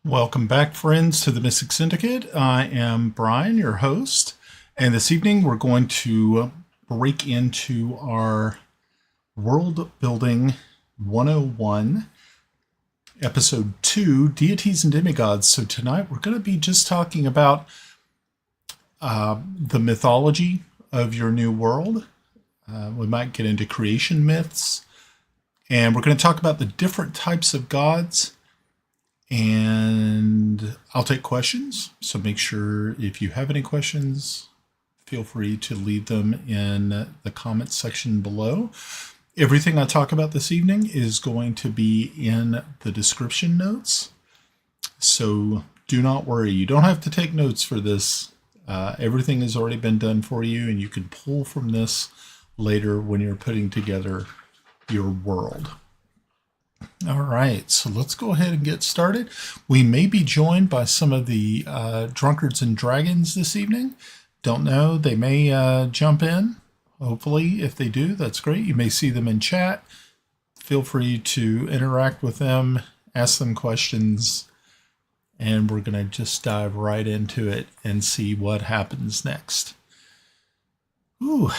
Welcome back, friends, to the Mystic Syndicate. I am Brian, your host, and this evening we're going to break into our World Building 101, Episode 2, Deities and Demigods. So tonight we're going to be just talking about the mythology of your new world. We might get into creation myths, and we're going to talk about the different types of gods. And I'll take questions, so make sure if you have any questions, feel free to leave them in the comments section below. Everything I talk about this evening is going to be in the description notes, so do not worry. You don't have to take notes for this. Everything has already been done for you, and you can pull from this later when you're putting together your world. All right, so let's go ahead and get started. We may be joined by some of the drunkards and dragons this evening. Don't know, they may jump in. Hopefully, if they do, that's great. You may see them in chat. Feel free to interact with them, ask them questions, and we're going to just dive right into it and see what happens next. Ooh,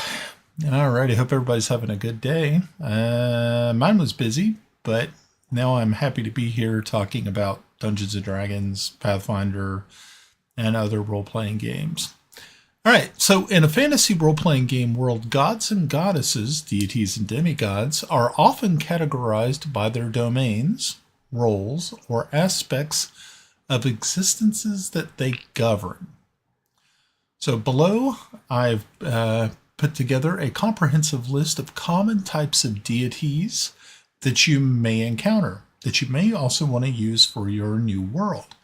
all right, I hope everybody's having a good day. Mine was busy, but now I'm happy to be here talking about Dungeons & Dragons, Pathfinder, and other role-playing games. All right, so in a fantasy role-playing game world, gods and goddesses, deities and demigods, are often categorized by their domains, roles, or aspects of existences that they govern. So below, I've put together a comprehensive list of common types of deities that you may encounter, that you may also want to use for your new world.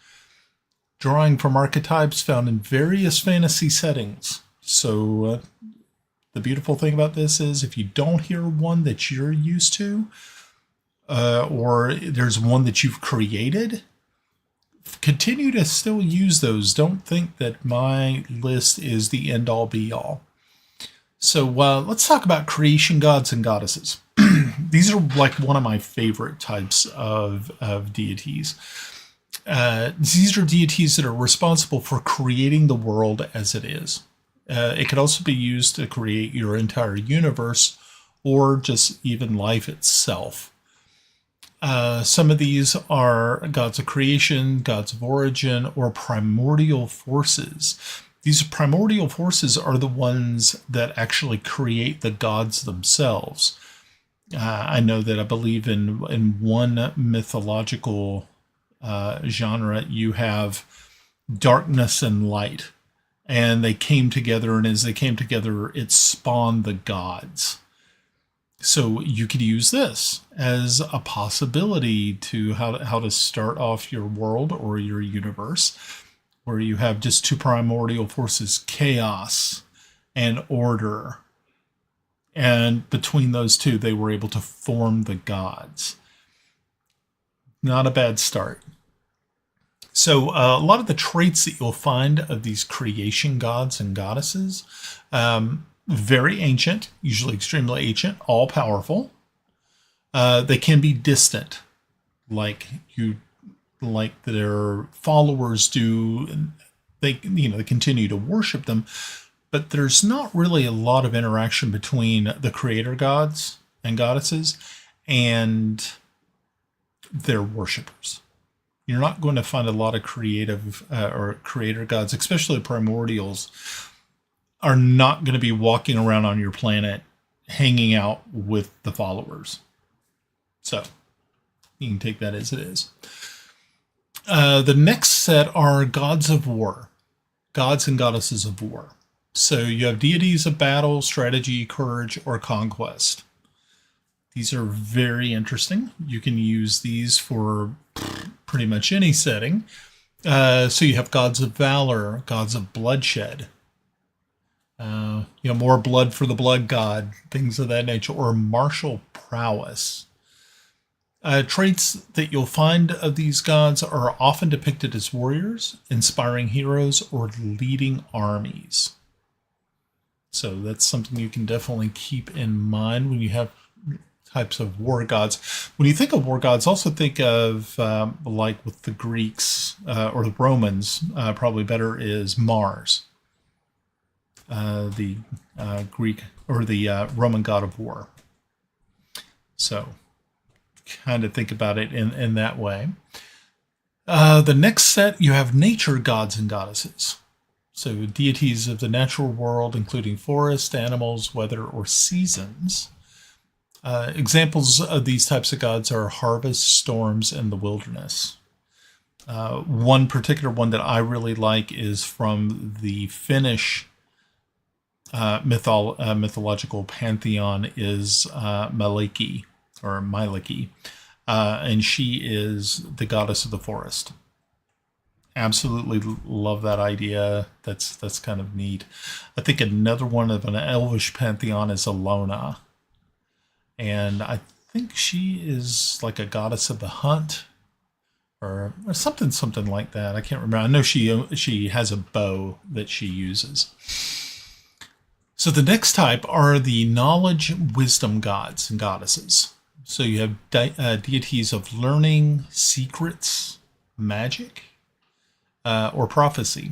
Drawing from archetypes found in various fantasy settings. So the beautiful thing about this is if you don't hear one that you're used to, or there's one that you've created, continue to still use those. Don't think that my list is the end-all be-all. So let's talk about creation gods and goddesses. These are like one of my favorite types of deities. These are deities that are responsible for creating the world as it is. It could also be used to create your entire universe or just even life itself. Some of these are gods of creation, gods of origin, or primordial forces. These primordial forces are the ones that actually create the gods themselves. I know that I believe in one mythological genre, you have darkness and light, and they came together, and as they came together, it spawned the gods. So you could use this as a possibility to how to start off your world or your universe, where you have just two primordial forces, chaos and order. And between those two, they were able to form the gods. Not a bad start. So a lot of the traits that you'll find of these creation gods and goddesses, very ancient, usually extremely ancient, all powerful. They can be distant, like their followers do. They continue to worship them. But there's not really a lot of interaction between the creator gods and goddesses and their worshippers. You're not going to find a lot of creative or creator gods, especially primordials, are not going to be walking around on your planet hanging out with the followers. So you can take that as it is. The next set are gods of war, gods and goddesses of war. So you have deities of battle, strategy, courage, or conquest. These are very interesting. You can use these for pretty much any setting. So you have gods of valor, gods of bloodshed. More blood for the blood god, things of that nature, or martial prowess. Traits that you'll find of these gods are often depicted as warriors, inspiring heroes, or leading armies. So that's something you can definitely keep in mind when you have types of war gods. When you think of war gods, also think of like with the Greeks or the Romans, probably better, is Mars, the Greek or the Roman god of war. So kind of think about it in that way. The next set, you have nature gods and goddesses. So deities of the natural world, including forest, animals, weather, or seasons. Examples of these types of gods are harvest, storms, and the wilderness. One particular one that I really like is from the Finnish mythological pantheon is Maliki, or Myliki, and she is the goddess of the forest. Absolutely love that idea. That's kind of neat. I think another one of an elvish pantheon is Alona, and I think she is like a goddess of the hunt, or something like that. I can't remember. I know she has a bow that she uses. So the next type are the knowledge, wisdom gods and goddesses. So you have deities of learning, secrets, magic, or prophecy.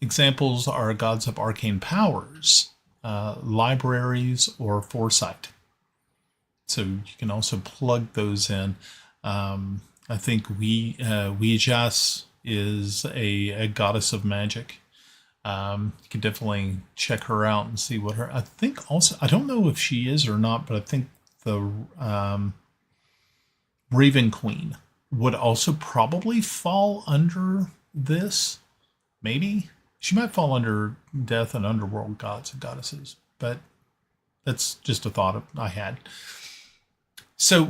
Examples are gods of arcane powers, libraries, or foresight. So you can also plug those in. I think Ouijas is a goddess of magic. You can definitely check her out and see what her. I think also, I don't know if she is or not, but I think the Raven Queen would also probably fall under this. Maybe she might fall under death and underworld gods and goddesses, but that's just a thought I had. So,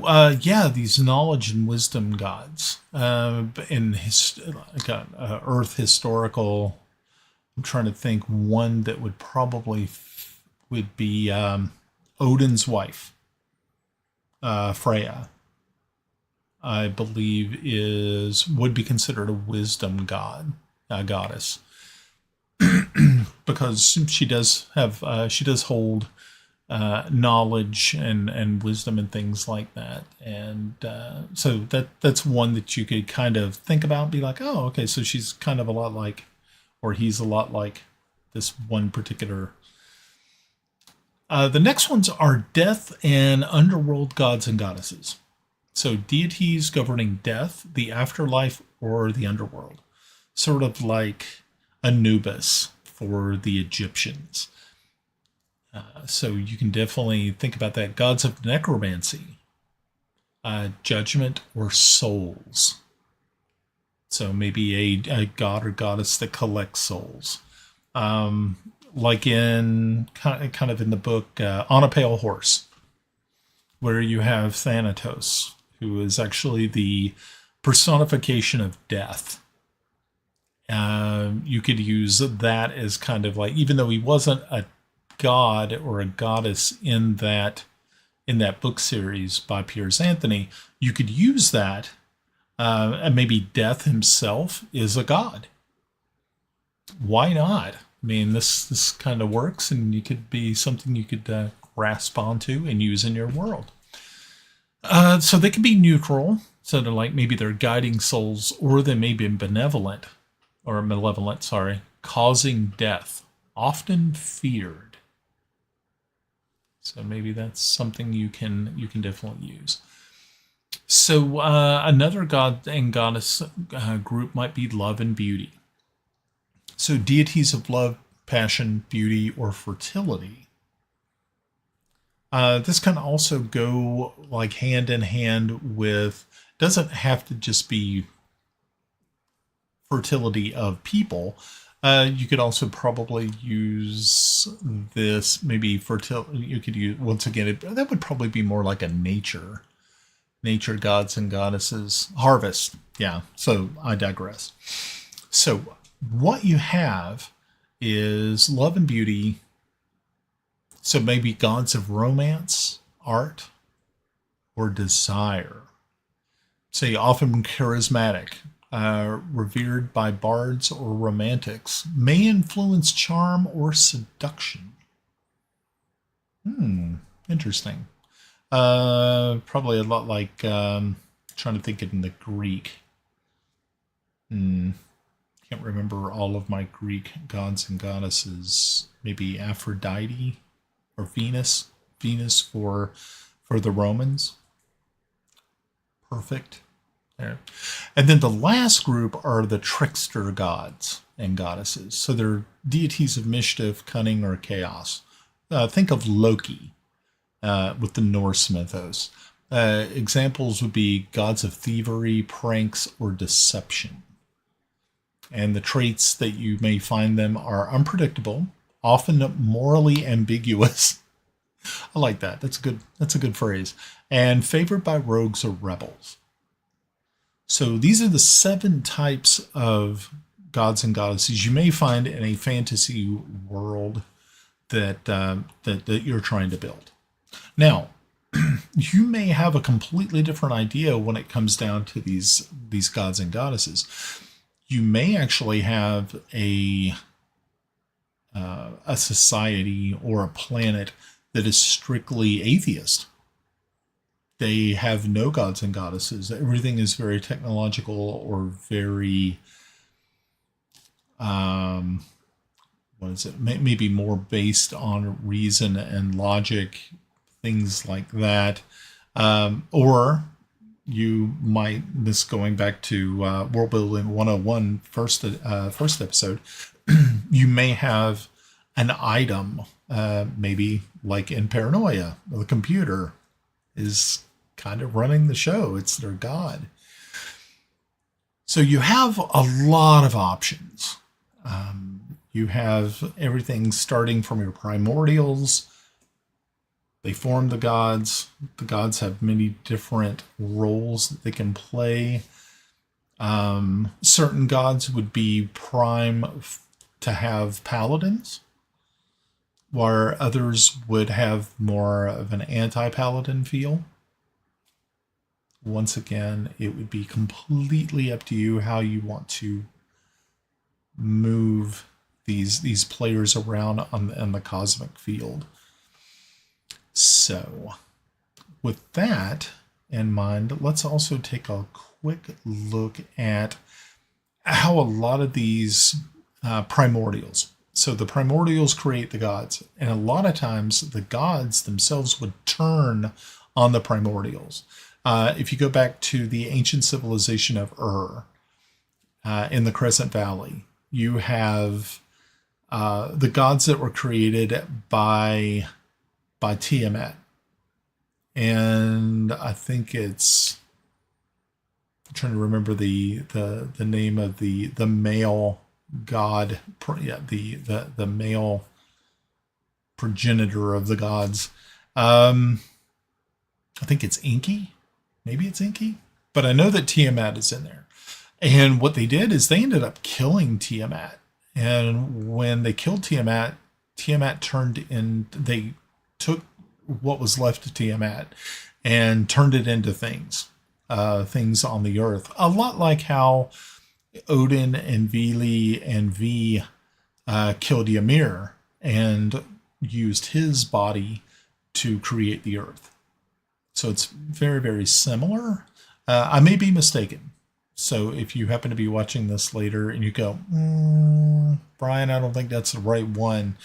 these knowledge and wisdom gods in Earth historical. I'm trying to think one that would probably would be Odin's wife, Freya. I believe would be considered a wisdom goddess, because she does hold knowledge and wisdom and things like that, and so that's one that you could kind of think about, and be like, oh, okay, so she's kind of a lot like, or he's a lot like this one particular. The next ones are death and underworld gods and goddesses. So deities governing death, the afterlife, or the underworld. Sort of like Anubis for the Egyptians. So you can definitely think about that. Gods of necromancy, judgment, or souls. So maybe a god or goddess that collects souls. Like in kind of in the book On a Pale Horse, where you have Thanatos, who is actually the personification of death. You could use that as kind of like, even though he wasn't a god or a goddess in that book series by Piers Anthony, you could use that, and maybe Death himself is a god. Why not? I mean, this kind of works, and it could be something you could grasp onto and use in your world. So they can be neutral, so they're like maybe they're guiding souls, or they may be benevolent, or malevolent, causing death, often feared. So maybe that's something you can definitely use. So another god and goddess group might be love and beauty. So deities of love, passion, beauty, or fertility. This can also go like hand in hand with, doesn't have to just be fertility of people. You could also probably use this, maybe fertility. You could use, once again, that would probably be more like a nature gods and goddesses. Harvest. Yeah. So I digress. So what you have is love and beauty. So maybe gods of romance, art, or desire. So often charismatic, revered by bards or romantics, may influence charm or seduction. Interesting. Probably a lot like, trying to think in the Greek. Can't remember all of my Greek gods and goddesses. Maybe Aphrodite or Venus. Venus for the Romans. Perfect. Yeah. And then the last group are the trickster gods and goddesses. So they're deities of mischief, cunning, or chaos. Think of Loki with the Norse mythos. Examples would be gods of thievery, pranks, or deception. And the traits that you may find them are unpredictable, often morally ambiguous. I like that. That's a good phrase. And favored by rogues or rebels. So these are the 7 types of gods and goddesses you may find in a fantasy world that you're trying to build. Now, you may have a completely different idea when it comes down to these gods and goddesses. You may actually have a society or a planet that is strictly atheist. They have no gods and goddesses. Everything is very technological or very, maybe more based on reason and logic, things like that. Or you might, this going back to World Building 101, first episode, you may have an item, maybe like in Paranoia, the computer is kind of running the show. It's their god. So you have a lot of options. You have everything starting from your primordials. They form the gods. The gods have many different roles that they can play. Certain gods would be prime to have paladins, where others would have more of an anti-paladin feel. Once again, it would be completely up to you how you want to move these players around on the cosmic field. So, with that in mind, let's also take a quick look at how a lot of these primordials. So the primordials create the gods, and a lot of times the gods themselves would turn on the primordials. If you go back to the ancient civilization of Ur in the Crescent Valley, you have the gods that were created by Tiamat, and I think I'm trying to remember the name of the male god, the male progenitor of the gods. I think it's Inky. Maybe it's Inky, but I know that Tiamat is in there. And what they did is they ended up killing Tiamat. And when they killed Tiamat, they took what was left of Tiamat and turned it into things on the earth. A lot like how Odin and Vili and V killed Ymir and used his body to create the earth. So it's very, very similar. I may be mistaken. So if you happen to be watching this later and you go, Brian, I don't think that's the right one,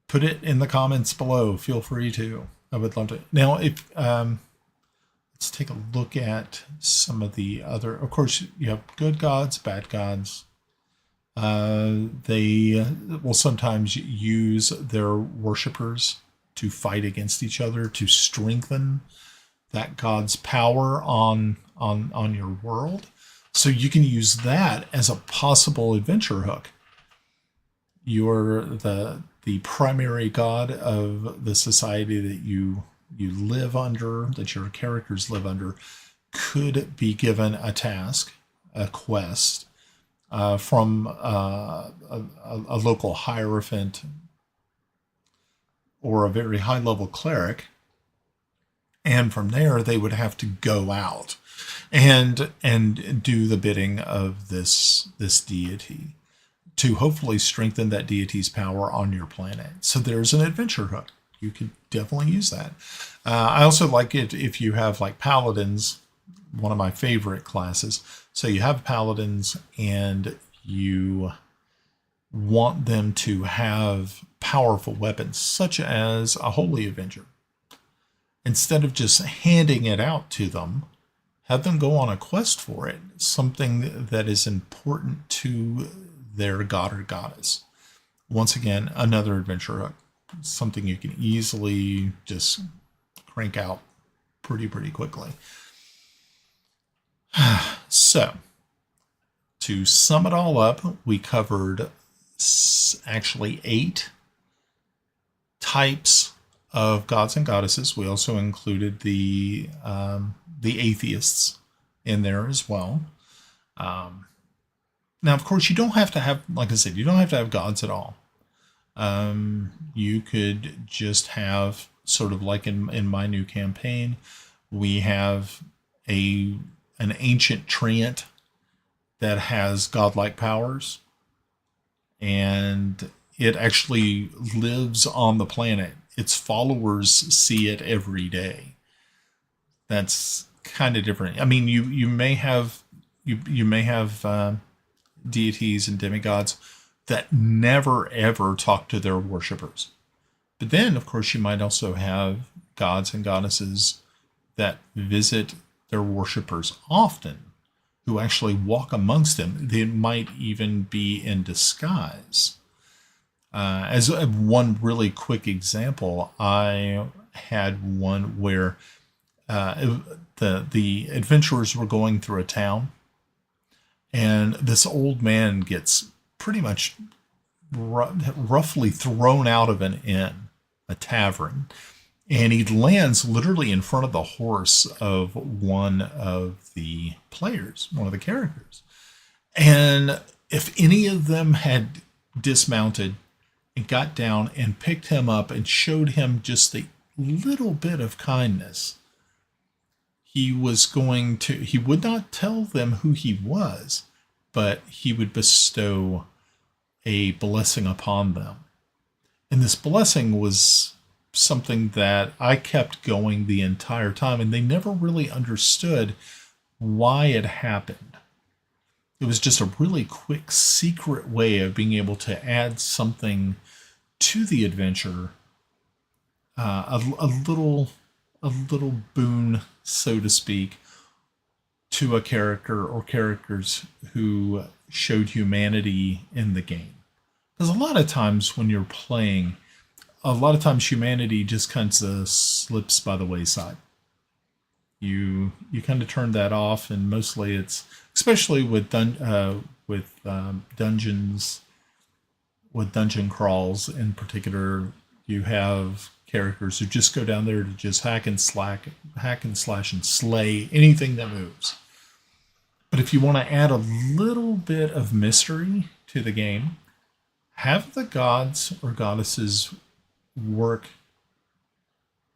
put it in the comments below. Feel free to. I would love to. Now, if let's take a look at some of the other. Of course, you have good gods, bad gods. They will sometimes use their worshippers to fight against each other to strengthen that god's power on your world. So you can use that as a possible adventure hook. You're the primary god of the society that you live under, that your characters live under, could be given a task, a quest, from a local hierophant or a very high-level cleric. And from there, they would have to go out and do the bidding of this deity to hopefully strengthen that deity's power on your planet. So there's an adventure hook. You could definitely use that. I also like it if you have like paladins. one of my favorite classes. So you have paladins, and you want them to have powerful weapons, such as a Holy Avenger. Instead of just handing it out to them, have them go on a quest for it, something that is important to their god or goddess. Once again, another adventure hook, something you can easily just crank out pretty quickly. So, to sum it all up, we covered actually 8 types of gods and goddesses. We also included the atheists in there as well. Now, of course, you don't have to have, like I said, you don't have to have gods at all. You could just have, sort of like in my new campaign, we have an ancient treant that has godlike powers, and it actually lives on the planet. Its followers see it every day. That's kind of different. I mean, you may have deities and demigods that never ever talk to their worshippers. But then, of course, you might also have gods and goddesses that visit their worshippers often, who actually walk amongst them. They might even be in disguise. As one really quick example, I had one where the adventurers were going through a town, and this old man gets pretty much roughly thrown out of an inn, a tavern, and he lands literally in front of the horse of one of the players, one of the characters. And if any of them had dismounted and got down and picked him up and showed him just a little bit of kindness, he would not tell them who he was, but he would bestow a blessing upon them. And this blessing was something that I kept going the entire time, and they never really understood why it happened. It was just a really quick, secret way of being able to add something to the adventure, a little boon, so to speak, to a character or characters who showed humanity in the game. Because a lot of times when you're playing, a lot of times humanity just kind of slips by the wayside. You kind of turn that off, and mostly it's, especially with dungeons, with dungeon crawls in particular, you have characters who just go down there to just hack and slash and slay anything that moves. But if you want to add a little bit of mystery to the game, have the gods or goddesses work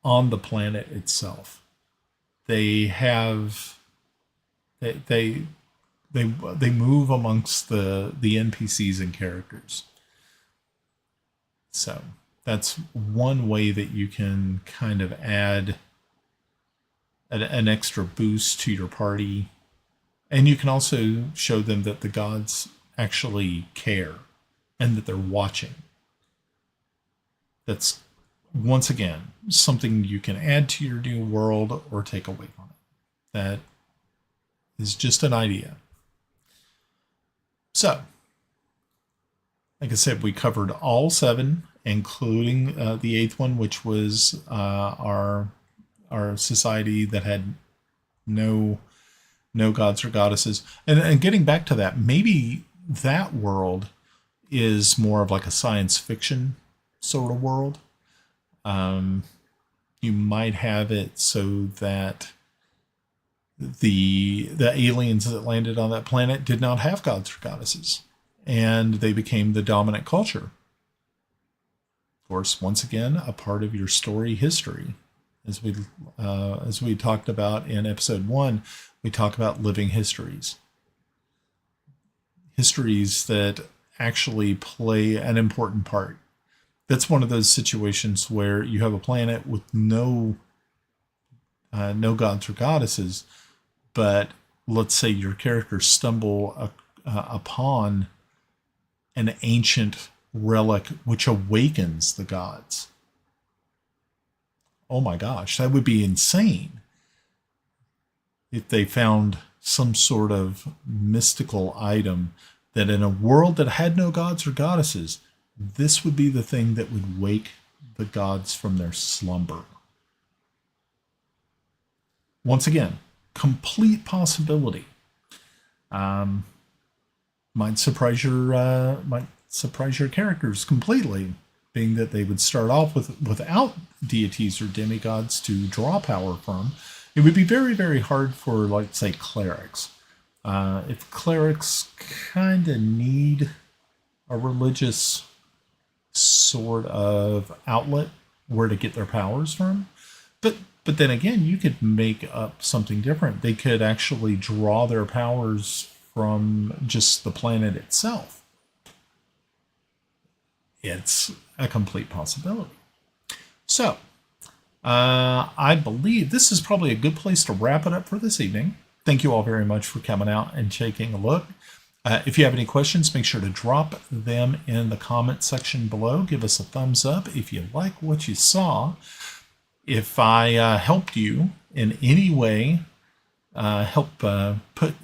on the planet itself. They move amongst the NPCs and characters. So that's one way that you can kind of add an extra boost to your party. And you can also show them that the gods actually care and that they're watching. That's, once again, something you can add to your new world or take away from it. That is just an idea. So, like I said, we covered all 7, including the 8th one, which was our society that had no gods or goddesses. And getting back to that, maybe that world is more of like a science fiction sort of world. You might have it so that the aliens that landed on that planet did not have gods or goddesses, and they became the dominant culture. Of course, once again, a part of your story history. As we talked about in episode 1, we talk about living histories. Histories that actually play an important part. That's one of those situations where you have a planet with no gods or goddesses, but let's say your characters stumble upon an ancient relic which awakens the gods. Oh my gosh, that would be insane if they found some sort of mystical item that in a world that had no gods or goddesses, this would be the thing that would wake the gods from their slumber. Once again, complete possibility. Might surprise your characters completely, being that they would start off without deities or demigods to draw power from. It would be very, very hard for, like, say, clerics. If clerics kind of need a religious sort of outlet where to get their powers from, but then again, you could make up something different. They could actually draw their powers from just the planet itself. It's a complete possibility. So, I believe this is probably a good place to wrap it up for this evening. Thank you all very much for coming out and taking a look. If you have any questions, make sure to drop them in the comment section below. Give us a thumbs up if you like what you saw. If I helped you in any way, help put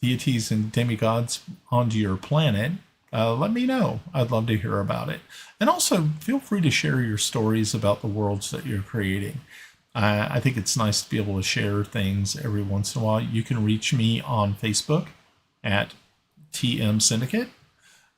deities and demigods onto your planet, let me know. I'd love to hear about it. And also, feel free to share your stories about the worlds that you're creating. I think it's nice to be able to share things every once in a while. You can reach me on Facebook at TM Syndicate.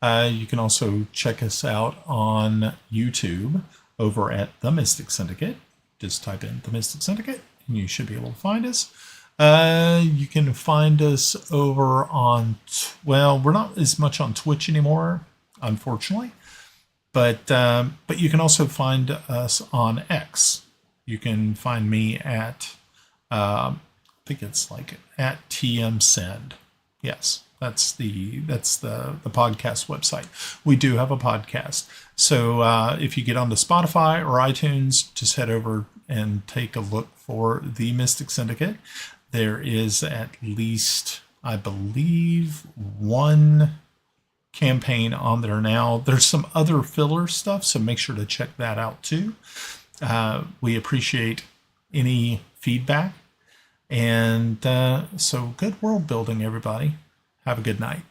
You can also check us out on YouTube over at The Mystic Syndicate. Just type in The Mystic Syndicate and you should be able to find us. You can find us over on, well, we're not as much on Twitch anymore, unfortunately. But you can also find us on X. You can find me at, I think it's like at TM Send. Yes, that's the podcast website. We do have a podcast. So if you get onto Spotify or iTunes, just head over and take a look for The Mystic Syndicate. There is at least, I believe, one campaign on there now. There's some other filler stuff, so make sure to check that out too. We appreciate any feedback. And so good world building, everybody. Have a good night.